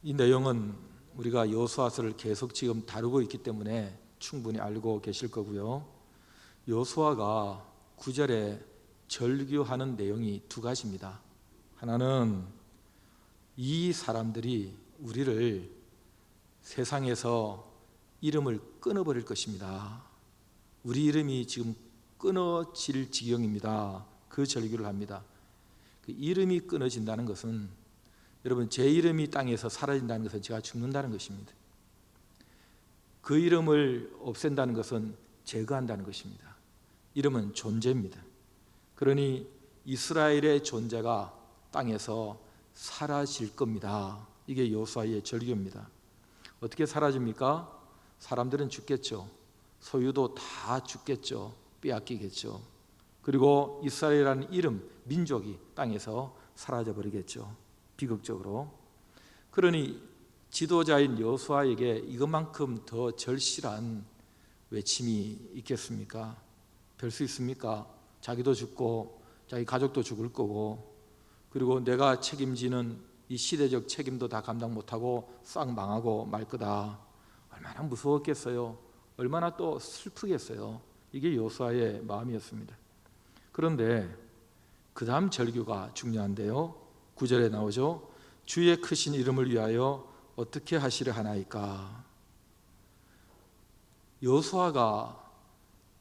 이 내용은 우리가 여호수아서를 계속 지금 다루고 있기 때문에 충분히 알고 계실 거고요. 여호수아가 9절에 절규하는 내용이 두 가지입니다. 하나는 이 사람들이 우리를 세상에서 이름을 끊어버릴 것입니다. 우리 이름이 지금 끊어질 지경입니다. 그 절규를 합니다. 그 이름이 끊어진다는 것은, 여러분, 제 이름이 땅에서 사라진다는 것은 제가 죽는다는 것입니다. 그 이름을 없앤다는 것은 제거한다는 것입니다. 이름은 존재입니다. 그러니 이스라엘의 존재가 땅에서 사라질 겁니다. 이게 여호수아의 절규입니다. 어떻게 사라집니까? 사람들은 죽겠죠. 소유도 다 죽겠죠. 빼앗기겠죠. 그리고 이스라엘이라는 이름, 민족이 땅에서 사라져버리겠죠. 비극적으로. 그러니 지도자인 여호수아에게 이것만큼 더 절실한 외침이 있겠습니까? 별 수 있습니까? 자기도 죽고 자기 가족도 죽을 거고, 그리고 내가 책임지는 이 시대적 책임도 다 감당 못하고 싹 망하고 말 거다. 얼마나 무서웠겠어요. 얼마나 또 슬프겠어요. 이게 여호수아의 마음이었습니다. 그런데 그 다음 절규가 중요한데요. 9절에 나오죠. 주의 크신 이름을 위하여 어떻게 하시려 하나이까. 여호수아가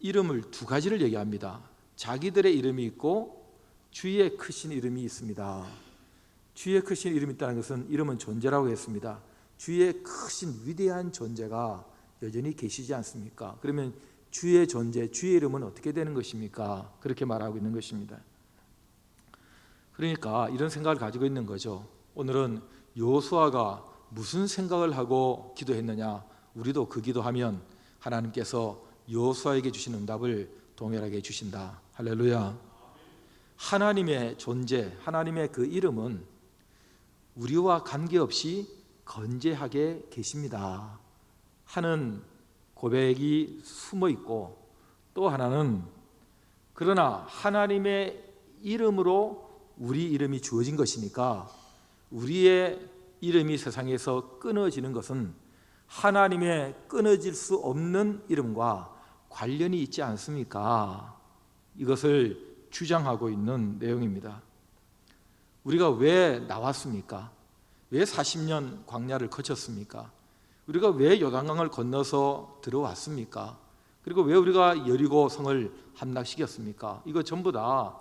이름을 두 가지를 얘기합니다. 자기들의 이름이 있고 주의 크신 이름이 있습니다. 주의 크신 이름이 있다는 것은, 이름은 존재라고 했습니다. 주의 크신 위대한 존재가 여전히 계시지 않습니까? 그러면 주의 존재, 주의 이름은 어떻게 되는 것입니까? 그렇게 말하고 있는 것입니다. 그러니까 이런 생각을 가지고 있는 거죠. 오늘은 여호수아가 무슨 생각을 하고 기도했느냐, 우리도 그 기도하면 하나님께서 여호수아에게 주신 응답을 동일하게 주신다. 할렐루야. 하나님의 존재, 하나님의 그 이름은 우리와 관계없이 건재하게 계십니다 하는 고백이 숨어 있고, 또 하나는 그러나 하나님의 이름으로 우리 이름이 주어진 것이니까 우리의 이름이 세상에서 끊어지는 것은 하나님의 끊어질 수 없는 이름과 관련이 있지 않습니까? 이것을 주장하고 있는 내용입니다. 우리가 왜 나왔습니까? 왜 40년 광야를 거쳤습니까? 우리가 왜 요단강을 건너서 들어왔습니까? 그리고 왜 우리가 여리고 성을 함락시켰습니까? 이거 전부 다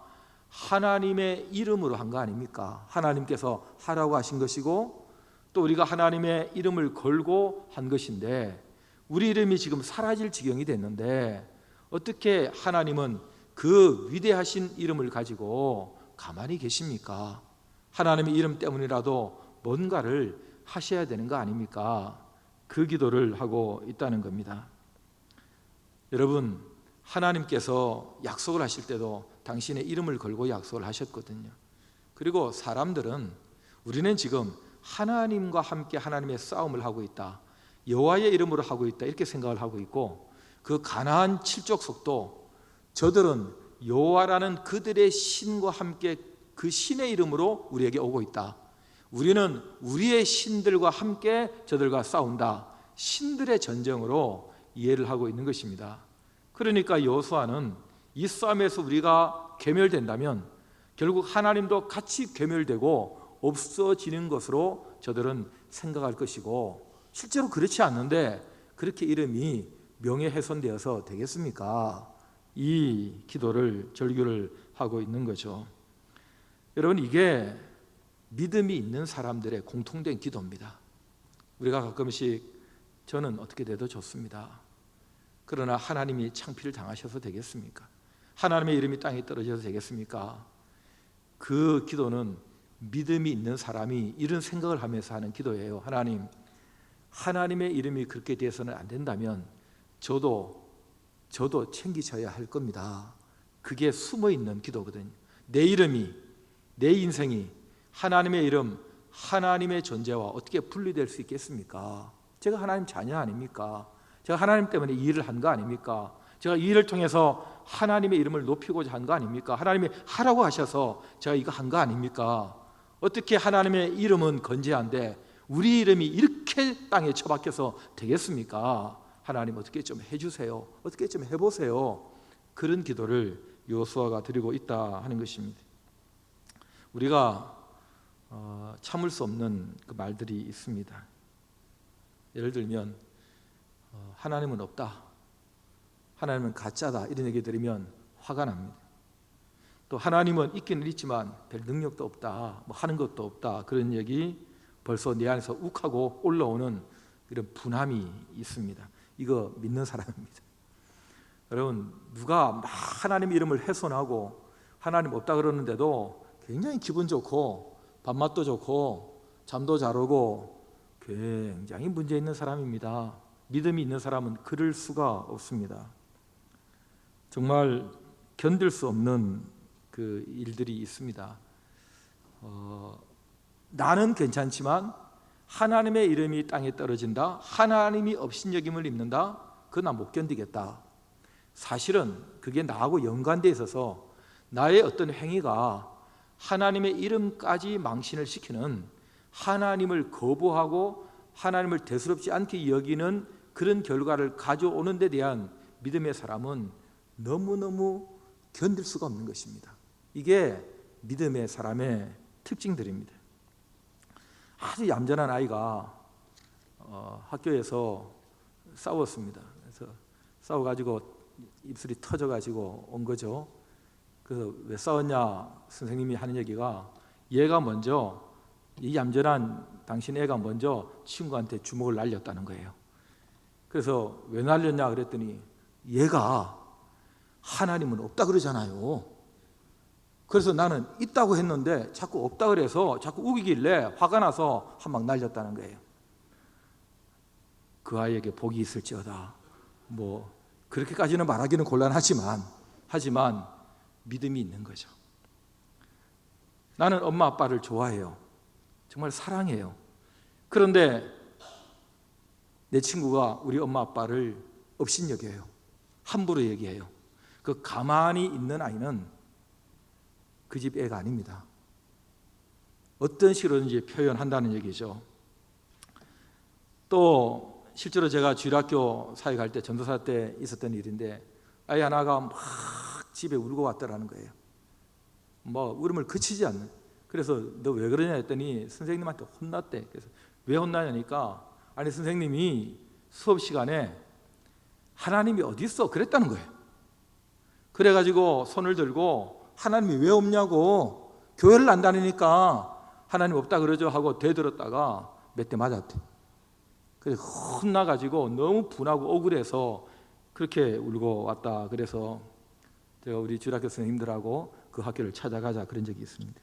하나님의 이름으로 한 거 아닙니까? 하나님께서 하라고 하신 것이고, 또 우리가 하나님의 이름을 걸고 한 것인데, 우리 이름이 지금 사라질 지경이 됐는데 어떻게 하나님은 그 위대하신 이름을 가지고 가만히 계십니까? 하나님의 이름 때문이라도 뭔가를 하셔야 되는 거 아닙니까? 그 기도를 하고 있다는 겁니다. 여러분, 하나님께서 약속을 하실 때도 당신의 이름을 걸고 약속을 하셨거든요. 그리고 사람들은, 우리는 지금 하나님과 함께 하나님의 싸움을 하고 있다, 여호와의 이름으로 하고 있다, 이렇게 생각을 하고 있고, 그 가나안 7족속도 저들은 여호와라는 그들의 신과 함께 그 신의 이름으로 우리에게 오고 있다, 우리는 우리의 신들과 함께 저들과 싸운다, 신들의 전쟁으로 이해를 하고 있는 것입니다. 그러니까 여호수아는 이 싸움에서 우리가 괴멸된다면 결국 하나님도 같이 괴멸되고 없어지는 것으로 저들은 생각할 것이고, 실제로 그렇지 않는데 그렇게 이름이 명예훼손되어서 되겠습니까? 이 기도를, 절규를 하고 있는 거죠. 여러분, 이게 믿음이 있는 사람들의 공통된 기도입니다. 우리가 가끔씩 저는 어떻게 돼도 좋습니다, 그러나 하나님이 창피를 당하셔서 되겠습니까? 하나님의 이름이 땅에 떨어져서 되겠습니까? 그 기도는 믿음이 있는 사람이 이런 생각을 하면서 하는 기도예요. 하나님, 하나님의 이름이 그렇게 돼서는 안 된다면 저도 챙기셔야 할 겁니다. 그게 숨어있는 기도거든요. 내 이름이, 내 인생이 하나님의 이름, 하나님의 존재와 어떻게 분리될 수 있겠습니까? 제가 하나님 자녀 아닙니까? 제가 하나님 때문에 이 일을 한 거 아닙니까? 제가 이 일을 통해서 하나님의 이름을 높이고자 한 거 아닙니까? 하나님이 하라고 하셔서 제가 이거 한 거 아닙니까? 어떻게 하나님의 이름은 건재한데 우리 이름이 이렇게 땅에 처박혀서 되겠습니까? 하나님 어떻게 좀 해주세요. 어떻게 좀 해보세요. 그런 기도를 여호수아가 드리고 있다 하는 것입니다. 우리가 참을 수 없는 그 말들이 있습니다. 예를 들면 하나님은 없다, 하나님은 가짜다, 이런 얘기 들으면 화가 납니다. 또 하나님은 있기는 있지만 별 능력도 없다, 뭐 하는 것도 없다, 그런 얘기 벌써 내 안에서 욱하고 올라오는 이런 분함이 있습니다. 이거 믿는 사람입니다. 여러분, 누가 막 하나님의 이름을 훼손하고 하나님 없다 그러는데도 굉장히 기분 좋고 밥맛도 좋고 잠도 잘 오고 굉장히 문제 있는 사람입니다. 믿음이 있는 사람은 그럴 수가 없습니다. 정말 견딜 수 없는 그 일들이 있습니다. 나는 괜찮지만 하나님의 이름이 땅에 떨어진다, 하나님이 업신여김을 입는다, 그건 난 못 견디겠다. 사실은 그게 나하고 연관되어 있어서 나의 어떤 행위가 하나님의 이름까지 망신을 시키는, 하나님을 거부하고 하나님을 대수롭지 않게 여기는 그런 결과를 가져오는 데 대한 믿음의 사람은 너무너무 견딜 수가 없는 것입니다. 이게 믿음의 사람의 특징들입니다. 아주 얌전한 아이가 학교에서 싸웠습니다. 그래서 싸워가지고 입술이 터져가지고 온 거죠. 그래서 왜 싸웠냐, 선생님이 하는 얘기가, 얘가 먼저, 이 얌전한 당신 애가 먼저 친구한테 주먹을 날렸다는 거예요. 그래서 왜 날렸냐 그랬더니 얘가 하나님은 없다 그러잖아요. 그래서 나는 있다고 했는데 자꾸 없다 그래서 자꾸 우기길래 화가 나서 한 방 날렸다는 거예요. 그 아이에게 복이 있을지어다. 뭐 그렇게까지는 말하기는 하지만 믿음이 있는 거죠. 나는 엄마 아빠를 좋아해요. 정말 사랑해요. 그런데 내 친구가 우리 엄마 아빠를 업신여겨요. 함부로 얘기해요. 그 가만히 있는 아이는 그 집 애가 아닙니다. 어떤 식으로든지 표현한다는 얘기죠. 또 실제로 제가 주일학교 사회 갈 때, 전도사 때 있었던 일인데, 아이 하나가 막 집에 울고 왔더라는 거예요. 뭐 울음을 그치지 않는. 그래서 너 왜 그러냐 했더니 선생님한테 혼났대. 그래서 왜 혼나냐니까, 아니 선생님이 수업 시간에 하나님이 어디 있어 그랬다는 거예요. 그래가지고 손을 들고 하나님이 왜 없냐고, 교회를 안 다니니까 하나님 없다 그러죠 하고 대들었다가 몇 대 맞았대. 그래서 혼나가지고 너무 분하고 억울해서 그렇게 울고 왔다. 그래서 제가 우리 주일학교 선생님들하고 그 학교를 찾아가자 그런 적이 있습니다.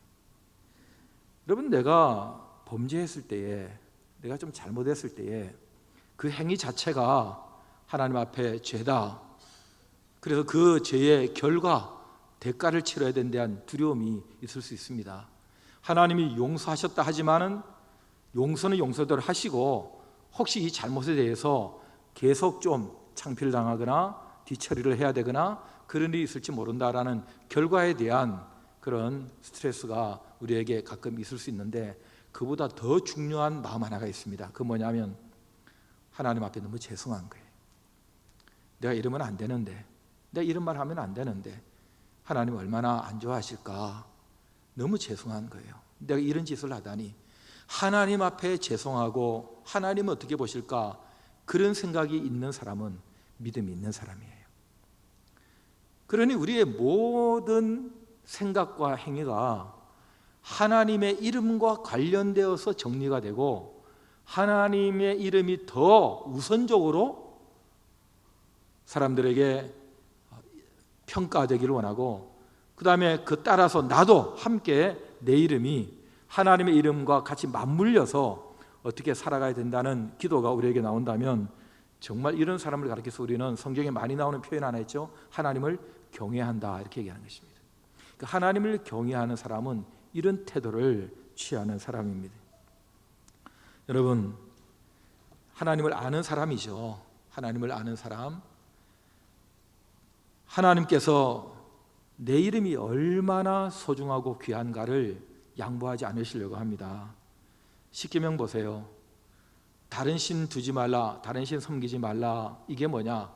여러분, 내가 범죄했을 때에, 내가 좀 잘못했을 때에 그 행위 자체가 하나님 앞에 죄다. 그래서 그 죄의 결과, 대가를 치러야 된다는 대한 두려움이 있을 수 있습니다. 하나님이 용서하셨다 하지만은 용서는 용서대로 하시고, 혹시 이 잘못에 대해서 계속 좀 창피를 당하거나 뒤처리를 해야 되거나 그런 일이 있을지 모른다라는 결과에 대한 그런 스트레스가 우리에게 가끔 있을 수 있는데, 그보다 더 중요한 마음 하나가 있습니다. 그 뭐냐면 하나님 앞에 너무 죄송한 거예요. 내가 이러면 안 되는데, 내가 이런 말 하면 안 되는데 하나님 얼마나 안 좋아하실까, 너무 죄송한 거예요. 내가 이런 짓을 하다니. 하나님 앞에 죄송하고 하나님은 어떻게 보실까, 그런 생각이 있는 사람은 믿음이 있는 사람이에요. 그러니 우리의 모든 생각과 행위가 하나님의 이름과 관련되어서 정리가 되고, 하나님의 이름이 더 우선적으로 사람들에게 평가되기를 원하고, 그 다음에 그 따라서 나도 함께 내 이름이 하나님의 이름과 같이 맞물려서 어떻게 살아가야 된다는 기도가 우리에게 나온다면, 정말 이런 사람을 가리켜서 우리는 성경에 많이 나오는 표현 하나 있죠. 하나님을 경외한다, 이렇게 얘기하는 것입니다. 그러니까 하나님을 경외하는 사람은 이런 태도를 취하는 사람입니다. 여러분, 하나님을 아는 사람이죠. 하나님을 아는 사람. 하나님께서 내 이름이 얼마나 소중하고 귀한가를 양보하지 않으시려고 합니다. 십계명 보세요. 다른 신 두지 말라, 다른 신 섬기지 말라. 이게 뭐냐?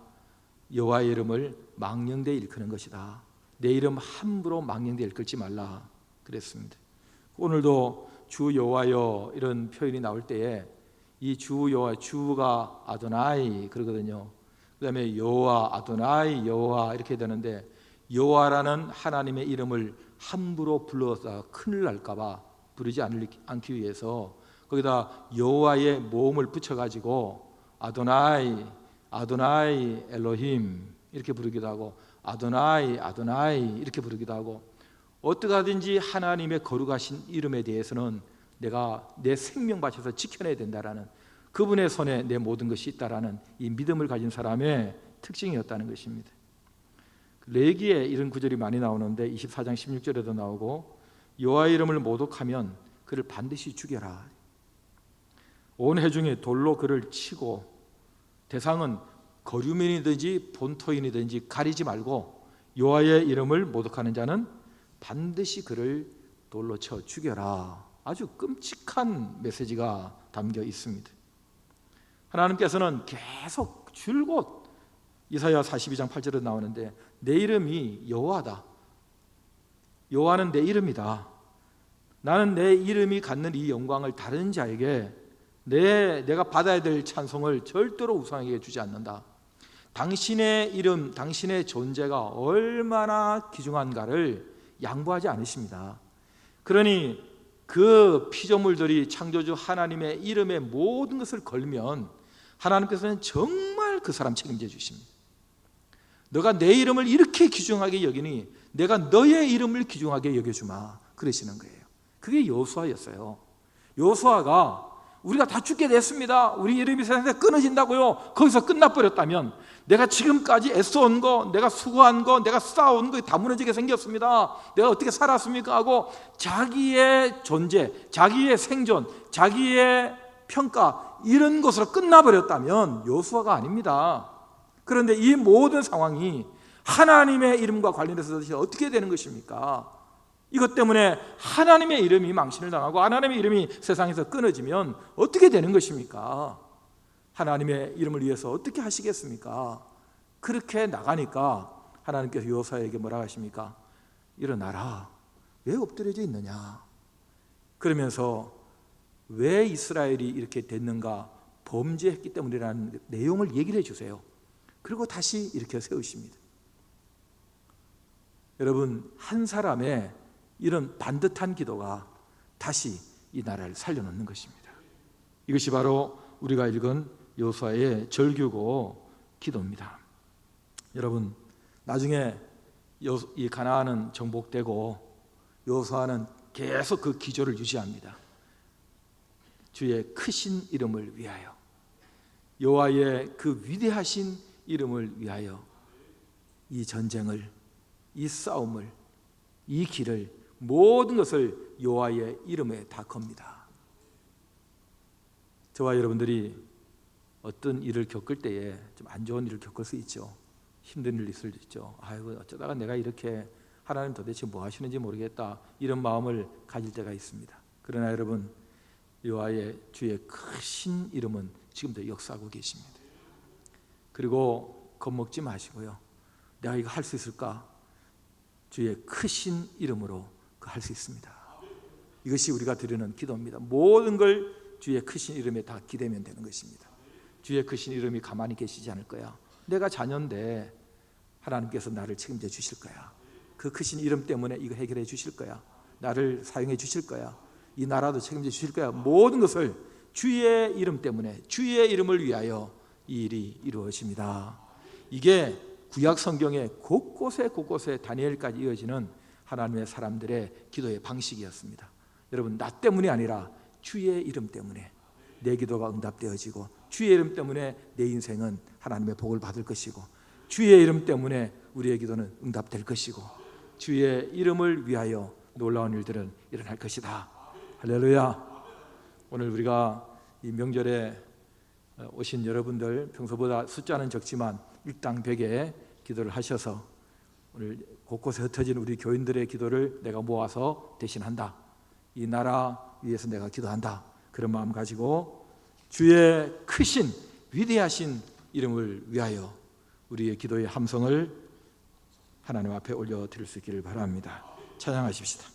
여호와의 이름을 망령되이 일컫는 것이다. 내 이름 함부로 망령되이 일컬지 말라 그랬습니다. 오늘도 주 여호와여 이런 표현이 나올 때에 이 주 여호와, 주가 아도나이 그러거든요. 그 다음에 여호와, 아도나이, 여호와 이렇게 되는데, 여호와라는 하나님의 이름을 함부로 불러서 큰일 날까 봐 부르지 않기 위해서 거기다 여호와의 모음을 붙여가지고 아도나이, 아도나이 엘로힘 이렇게 부르기도 하고, 아도나이, 아도나이 이렇게 부르기도 하고, 어떻게 하든지 하나님의 거룩하신 이름에 대해서는 내가 내 생명 바쳐서 지켜내야 된다라는, 그분의 손에 내 모든 것이 있다라는 이 믿음을 가진 사람의 특징이었다는 것입니다. 레위기에 이런 구절이 많이 나오는데 24장 16절에도 나오고, 여호와의 이름을 모독하면 그를 반드시 죽여라. 온 회중이 돌로 그를 치고, 대상은 거류민이든지 본토인이든지 가리지 말고 여호와의 이름을 모독하는 자는 반드시 그를 돌로 쳐 죽여라. 아주 끔찍한 메시지가 담겨 있습니다. 하나님께서는 계속 줄곧 이사야 42장 8절에 나오는데, 내 이름이 여호와다. 여호와는 내 이름이다. 나는 내 이름이 갖는 이 영광을 다른 자에게 내가 받아야 될 찬송을 절대로 우상에게 주지 않는다. 당신의 이름, 당신의 존재가 얼마나 귀중한가를 양보하지 않으십니다. 그러니 그 피조물들이 창조주 하나님의 이름에 모든 것을 걸면 하나님께서는 정말 그 사람 책임져 주십니다. 너가 내 이름을 이렇게 귀중하게 여기니 내가 너의 이름을 귀중하게 여겨주마 그러시는 거예요. 그게 여호수아였어요. 여호수아가 우리가 다 죽게 됐습니다, 우리 이름이 세상에서 끊어진다고요, 거기서 끝나버렸다면 내가 지금까지 애써온 거, 내가 수고한 거, 내가 쌓아온 거 다 무너지게 생겼습니다, 내가 어떻게 살았습니까 하고 자기의 존재, 자기의 생존, 자기의 평가 이런 것으로 끝나버렸다면 여호수아가 아닙니다. 그런데 이 모든 상황이 하나님의 이름과 관련해서 어떻게 되는 것입니까? 이것 때문에 하나님의 이름이 망신을 당하고 하나님의 이름이 세상에서 끊어지면 어떻게 되는 것입니까? 하나님의 이름을 위해서 어떻게 하시겠습니까? 그렇게 나가니까 하나님께서 여호수아에게 뭐라 하십니까? 일어나라. 왜 엎드려져 있느냐? 그러면서 왜 이스라엘이 이렇게 됐는가? 범죄했기 때문이라는 내용을 얘기를 해주세요. 그리고 다시 이렇게 세우십니다. 여러분, 한 사람의 이런 반듯한 기도가 다시 이 나라를 살려놓는 것입니다. 이것이 바로 우리가 읽은 여호수아의 절규고 기도입니다. 여러분, 나중에 이 가나안은 정복되고 여호수아는 계속 그 기조를 유지합니다. 주의 크신 이름을 위하여, 여호와의 그 위대하신 이름을 위하여 이 전쟁을, 이 싸움을, 이 길을, 모든 것을 여호와의 이름에 다 겁니다. 저와 여러분들이 어떤 일을 겪을 때에 좀 안 좋은 일을 겪을 수 있죠. 힘든 일이 있을 수 있죠. 아이고, 어쩌다가 내가 이렇게, 하나님 도대체 뭐 하시는지 모르겠다, 이런 마음을 가질 때가 있습니다. 그러나 여러분, 여호와의 주의 크신 이름은 지금도 역사하고 계십니다. 그리고 겁먹지 마시고요, 내가 이거 할 수 있을까? 주의 크신 이름으로 할 수 있습니다. 이것이 우리가 드리는 기도입니다. 모든 걸 주의 크신 이름에 다 기대면 되는 것입니다. 주의 크신 이름이 가만히 계시지 않을 거야. 내가 자녀인데 하나님께서 나를 책임져 주실 거야. 그 크신 이름 때문에 이거 해결해 주실 거야. 나를 사용해 주실 거야. 이 나라도 책임져 주실 거야. 모든 것을 주의 이름 때문에, 주의 이름을 위하여 이 일이 이루어집니다. 이게 구약 성경의 곳곳에 다니엘까지 이어지는 하나님의 사람들의 기도의 방식이었습니다. 여러분, 나 때문이 아니라 주의 이름 때문에 내 기도가 응답되어지고, 주의 이름 때문에 내 인생은 하나님의 복을 받을 것이고, 주의 이름 때문에 우리의 기도는 응답될 것이고, 주의 이름을 위하여 놀라운 일들은 일어날 것이다. 할렐루야. 오늘 우리가 이 명절에 오신 여러분들, 평소보다 숫자는 적지만 일당 100에 기도를 하셔서 오늘 곳곳에 흩어진 우리 교인들의 기도를 내가 모아서 대신한다, 이 나라 위해서 내가 기도한다, 그런 마음 가지고 주의 크신 위대하신 이름을 위하여 우리의 기도의 함성을 하나님 앞에 올려드릴 수 있기를 바랍니다. 찬양하십시다.